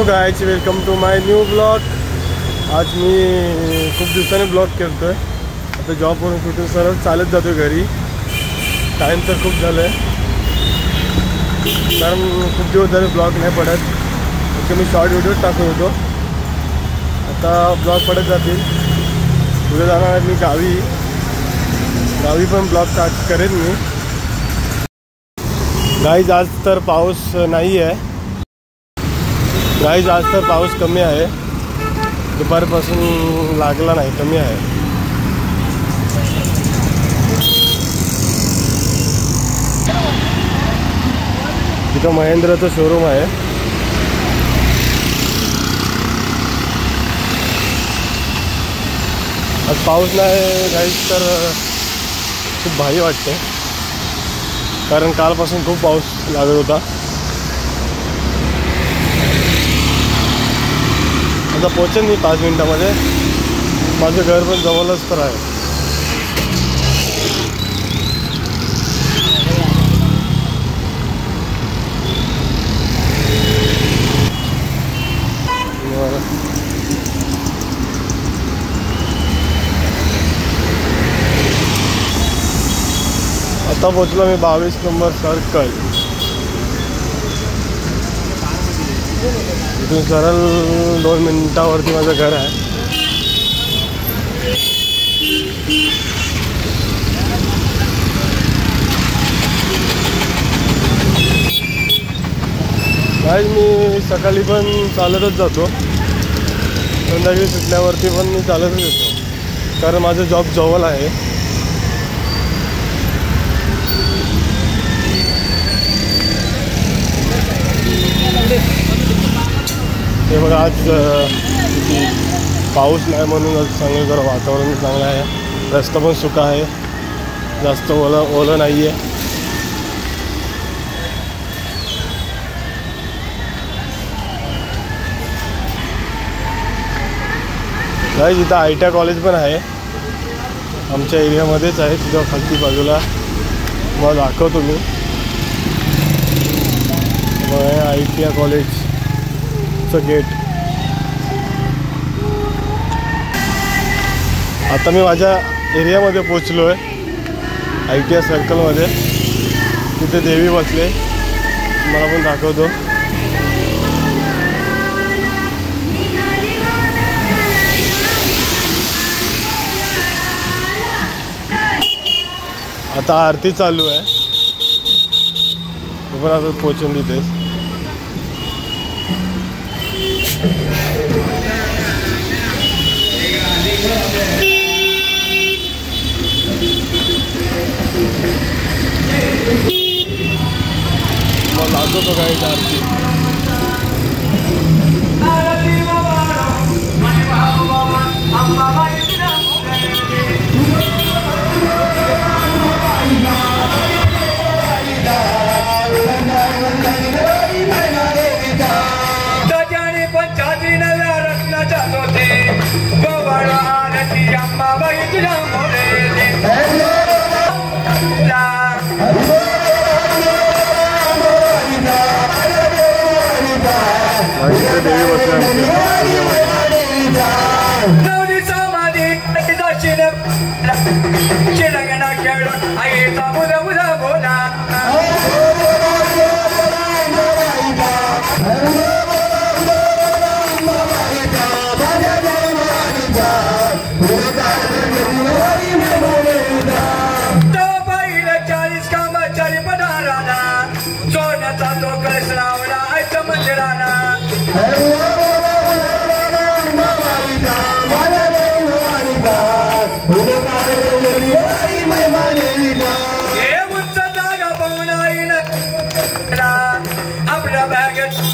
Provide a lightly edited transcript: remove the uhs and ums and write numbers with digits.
Hello guys, welcome to my new blog. आज मी खूप दिवसांनी ब्लॉग करतोय। आता जॉबवरून कुठून सरळ चालत जातो घरी। टाईम तर खूप झालं आहे, कारण खूप दिवस झाले ब्लॉग नाही पडत। ओके, मी शॉर्ट व्हिडिओ टाकत होतो, आता ब्लॉग पडत जातील। पुढे जाणार आहे मी गावी पण ब्लॉग स्टार्ट करेन मी। गाईज आज तर पाऊस नाही आहे। गाईज आज तर पाऊस कमी आहे, दुपारपासून लागला नाही, कमी आहे। तिथं महिंद्राचं शोरूम आहे। आज पाऊस नाही गाईज, तर खूप भारी वाटते, कारण कालपासून खूप पाऊस लागत होता। आता पोहोचेन मी 5 मिनिटामध्ये। माझं घर पण जवळच तर आहे। आता पोहोचलो मी 22 नंबर सर्कल। इथून सरळ 2 मिनिटावरती माझं घर आहे। गाईज मी सकाळी पण चालतच जातो, संध्याकाळी सुटल्यावरती पण मी चालतच येतो, कारण माझं जॉब जवळ आहे। हे बघा, आज पाऊस नाही म्हणून आज चांगलं जरा वातावरण चांगलं आहे। रस्ता पण सुका आहे, जास्त ओलं नाही आहे। गाईज इथं ITI कॉलेज पण आहे, आमच्या एरियामध्येच आहे, तिथं खालती बाजूला। मला दाखवतो मी। ITI कॉलेजचं गेट। आता मी माझ्या एरियामध्ये पोचलो आहे, ITI सर्कलमध्ये। तिथे देवी बसले, मला पण दाखवतो। आता आरती चालू आहे, पण आता पोचून तिथेच। मग लागतो तो काही आरती। देवी आपल्या बॅगेत